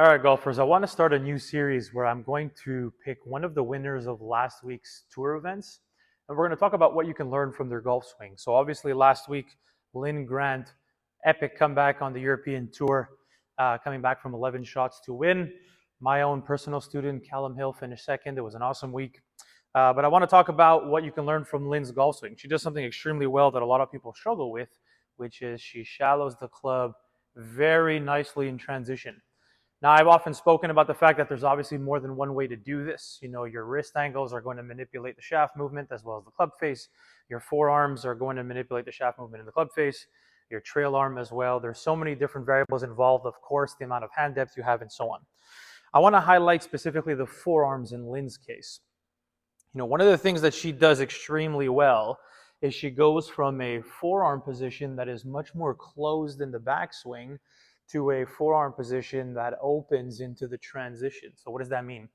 All right, golfers, I want to start a new series where I'm going to pick one of the winners of last week's tour events, and we're going to talk about what you can learn from their golf swing. So obviously last week, Linn Grant, epic comeback on the European Tour, coming back from 11 shots to win. My own personal student, Calum Hill, finished second. It was an awesome week. But I want to talk about what you can learn from Linn's golf swing. She does something extremely well that a lot of people struggle with, which is she shallows the club very nicely in transition. Now, I've often spoken about the fact that there's obviously more than one way to do this. You know, your wrist angles are going to manipulate the shaft movement as well as the club face. Your forearms are going to manipulate the shaft movement in the club face. Your trail arm as well. There's so many different variables involved, of course, the amount of hand depth you have and so on. I want to highlight specifically the forearms in Linn's case. You know, one of the things that she does extremely well is she goes from a forearm position that is much more closed in the backswing to a forearm position that opens into the transition. So what does that mean?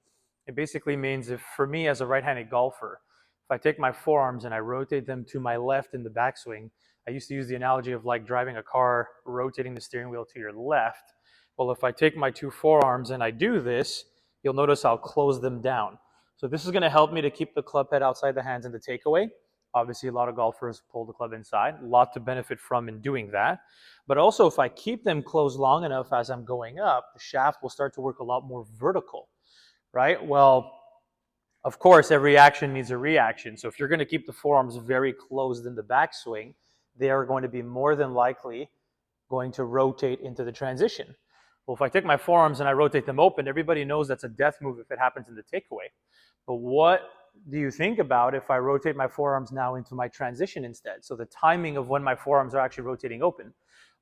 It basically means if, for me as a right-handed golfer, if I take my forearms and I rotate them to my left in the backswing, I used to use the analogy of like driving a car, rotating the steering wheel to your left. Well, if I take my two forearms and I do this, you'll notice I'll close them down. So this is going to help me to keep the club head outside the hands in the takeaway. Obviously, a lot of golfers pull the club inside. A lot to benefit from in doing that. But also, if I keep them closed long enough as I'm going up, the shaft will start to work a lot more vertical, right? Well, of course, every action needs a reaction. So if you're going to keep the forearms very closed in the backswing, they are going to be more than likely going to rotate into the transition. Well, if I take my forearms and I rotate them open, everybody knows that's a death move if it happens in the takeaway. But what do you think about if I rotate my forearms now into my transition instead? So the timing of when my forearms are actually rotating open.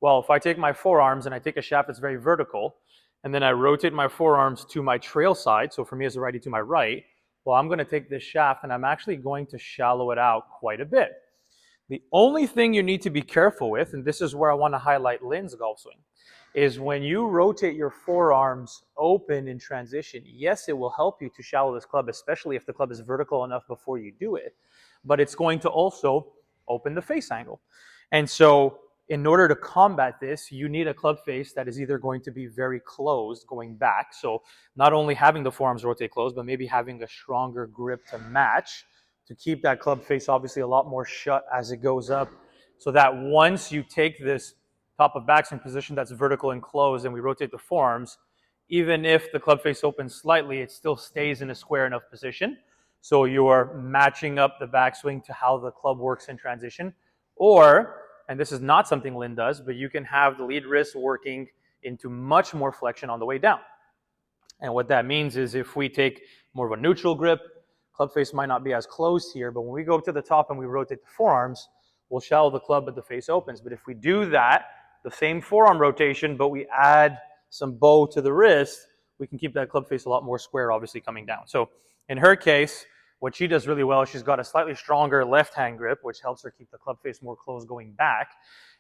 Well, if I take my forearms and I take a shaft that's very vertical, and then I rotate my forearms to my trail side, so for me as a righty to my right, well, I'm going to take this shaft and I'm actually going to shallow it out quite a bit. The only thing you need to be careful with, and this is where I want to highlight Linn's golf swing, is when you rotate your forearms open in transition, yes, it will help you to shallow this club, especially if the club is vertical enough before you do it, but it's going to also open the face angle. And so in order to combat this, you need a club face that is either going to be very closed going back, so not only having the forearms rotate closed, but maybe having a stronger grip to match, to keep that club face obviously a lot more shut as it goes up, so that once you take this top of backswing position that's vertical and closed and we rotate the forearms, even if the club face opens slightly, it still stays in a square enough position. So you're matching up the backswing to how the club works in transition. Or, and this is not something Linn does, but you can have the lead wrist working into much more flexion on the way down. And what that means is if we take more of a neutral grip, club face might not be as closed here, but when we go to the top and we rotate the forearms, we'll shallow the club but the face opens. But if we do that, the same forearm rotation, but we add some bow to the wrist, we can keep that club face a lot more square, obviously coming down. So in her case, what she does really well is she's got a slightly stronger left-hand grip, which helps her keep the club face more closed going back.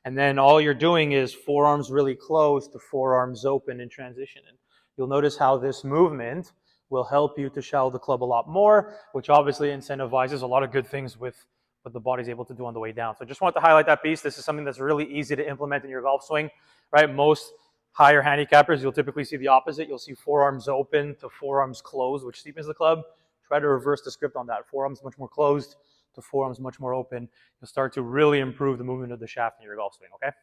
And then all you're doing is forearms really closed to forearms open in transition. And you'll notice how this movement will help you to shallow the club a lot more, which obviously incentivizes a lot of good things with what the body's able to do on the way down. So just wanted to highlight that piece. This is something that's really easy to implement in your golf swing, right? Most higher handicappers, you'll typically see the opposite. You'll see forearms open to forearms closed, which steepens the club. Try to reverse the script on that. Forearms much more closed to forearms much more open. You'll start to really improve the movement of the shaft in your golf swing, okay?